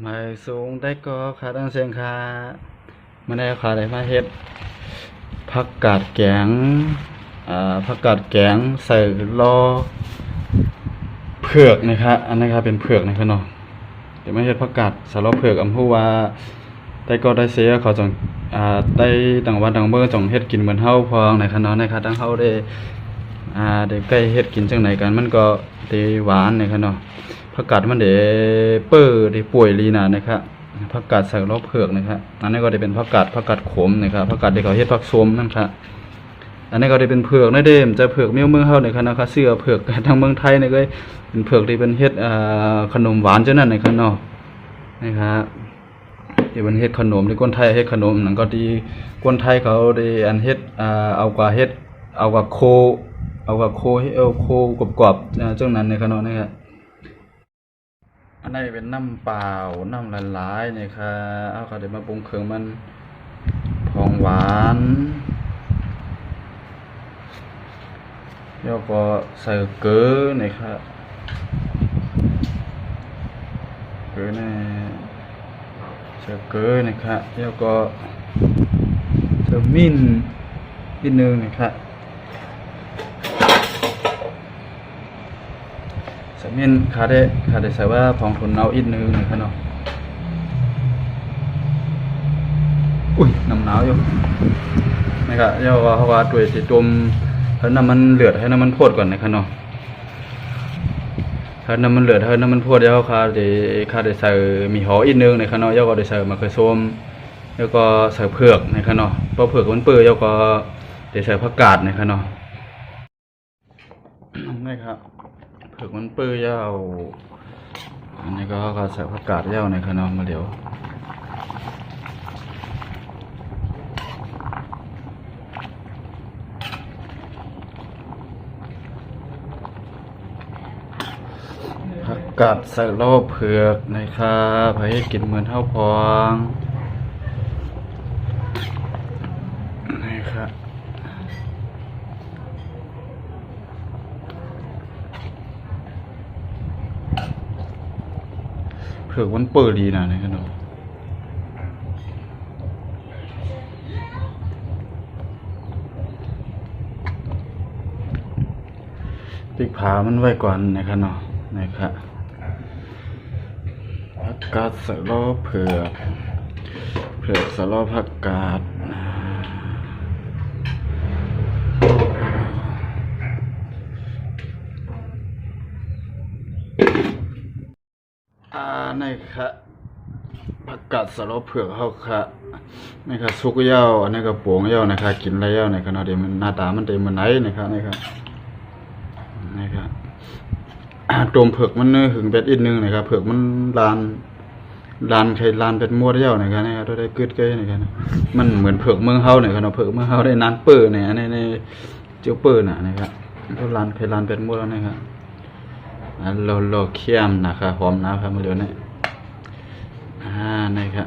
มาสูงได้ก็ขาตั้งเสียงคามาได้ขาได้มาเฮ็ดผักกาดแกงผักกาดแกงใส่ลอเผือกนะครับอันนี้ครับเป็นเผือกนะครับเนาะเดี๋ยวมาเฮ็ดผักกาดใส่ลอเผือกอำพูว่าได้ก็ได้เสียเขาจังได้ต่างวันต่างเมื่อจังเฮ็ดกินเหมือนเฮาพองนะครับเนาะนะครับทั้งเฮาได้ได้ใกล้เฮ็ดกินจังไหนกันมันก็ได้หวานนะครับเนาะผักกาดมันได้เปื้อได้ป่วยลีน่ะนะครับผักกาดใส่ลอเผือกนะครับอันนี้ก็ได้เป็นผักกาดขมนะครับผักกาดที่เขาเฮ็ดผักส้มนั่นครับอันนี้ก็ได้เป็นเผือกนั่นเด้มจะเผือกเมืองเฮาในคณะเสื้อเผือกทางเมืองไทยนี่ก็เป็นเผือกที่เป็นเฮ็ดขนมหวานจังนั้นในคณะเนาะนะครับที่เป็นเฮ็ดขนมที่คนไทยเฮ็ดขนมนั่นก็ที่คนไทยเขาได้อันเฮ็ดเอากว่าเฮ็ดเอากว่าโคกรอบๆจังนั้นในคณะนะครับอันนี้เป็นน้ำเปล่าน้ำละลายนี่ครับเอาก็ได้มาปรุงเครื่องมันของหวานแล้วก็ใส่เกลือนี่ครับเกลือนี่ใส่เกลือนี่ครับแล้วก็ใส่มิ้นนิดนึงนี่ครับใส่มิ้นขาได้ใส่ว่าผงถั่วเน่าอีกนึงนี่ครับเนาะอุ้ยน้ำหนาวอยู่นี่ครับแล้วก็เขาว่าด้วยที่ต้มให้น้ำมันเลือดให้น้ำมันพดก่อนนะครับเนาะให้น้ำมันเลือดให้น้ำมันพดแล้วข้าได้ใส่มีหออีกนึงนะครับเนาะแล้วก็ได้ใส่มะเขือส้มแล้วก็ใส่เผือกนะครับเนาะพอเผือกมันเปื่อยแล้วก็ได้ใส่ผักกาดนะครับเนาะนี่ครับเผือกมันเปื่อยแล้วอันนี้ก็ใส่ผักกาดแล้วนะครับเนาะมาเดี๋ยวผักกาดใส่ลอเผือกนะครับให้กินเหมือนเท่าพองนี่ครับเผือกมันเปิดดีนะนี่ครับเนาะพริกผามันไว้ก่อนนะครับเนาะนะครับผักกาดใส่ลอเผือกใส่ลอผักกาดนี่ครับผักกาดใส่ลอเผือกเฮาค่ะนี่ครับสุกเหย้าอันนี้ก็โป่งเหย้านะครับกินแล้วเหย้านะครับเนาะเดี๋ยวมันหน้าตามันเต็มเหมือนไหนนะครับนี่ครับต้มเผือกมันหึงเป็ดอีกนึงนะครับเผือกมันลานไข่ลานเป็ดมั่วเดียวนะครับนี่ครับได้กึดเกยนะครับมันเหมือนเผือกเมืองเฮาเนี่ยครับเนาะเผือกเมืองเฮาได้นานเปื้อเนี่ยในเจ้าเปื้อน่ะนะครับก็ลานไข่ลานเป็ดมั่วแล้วนะครับโลเคียมนะครับหอมนะครับมาเดี๋ยวนี้นี่ครับ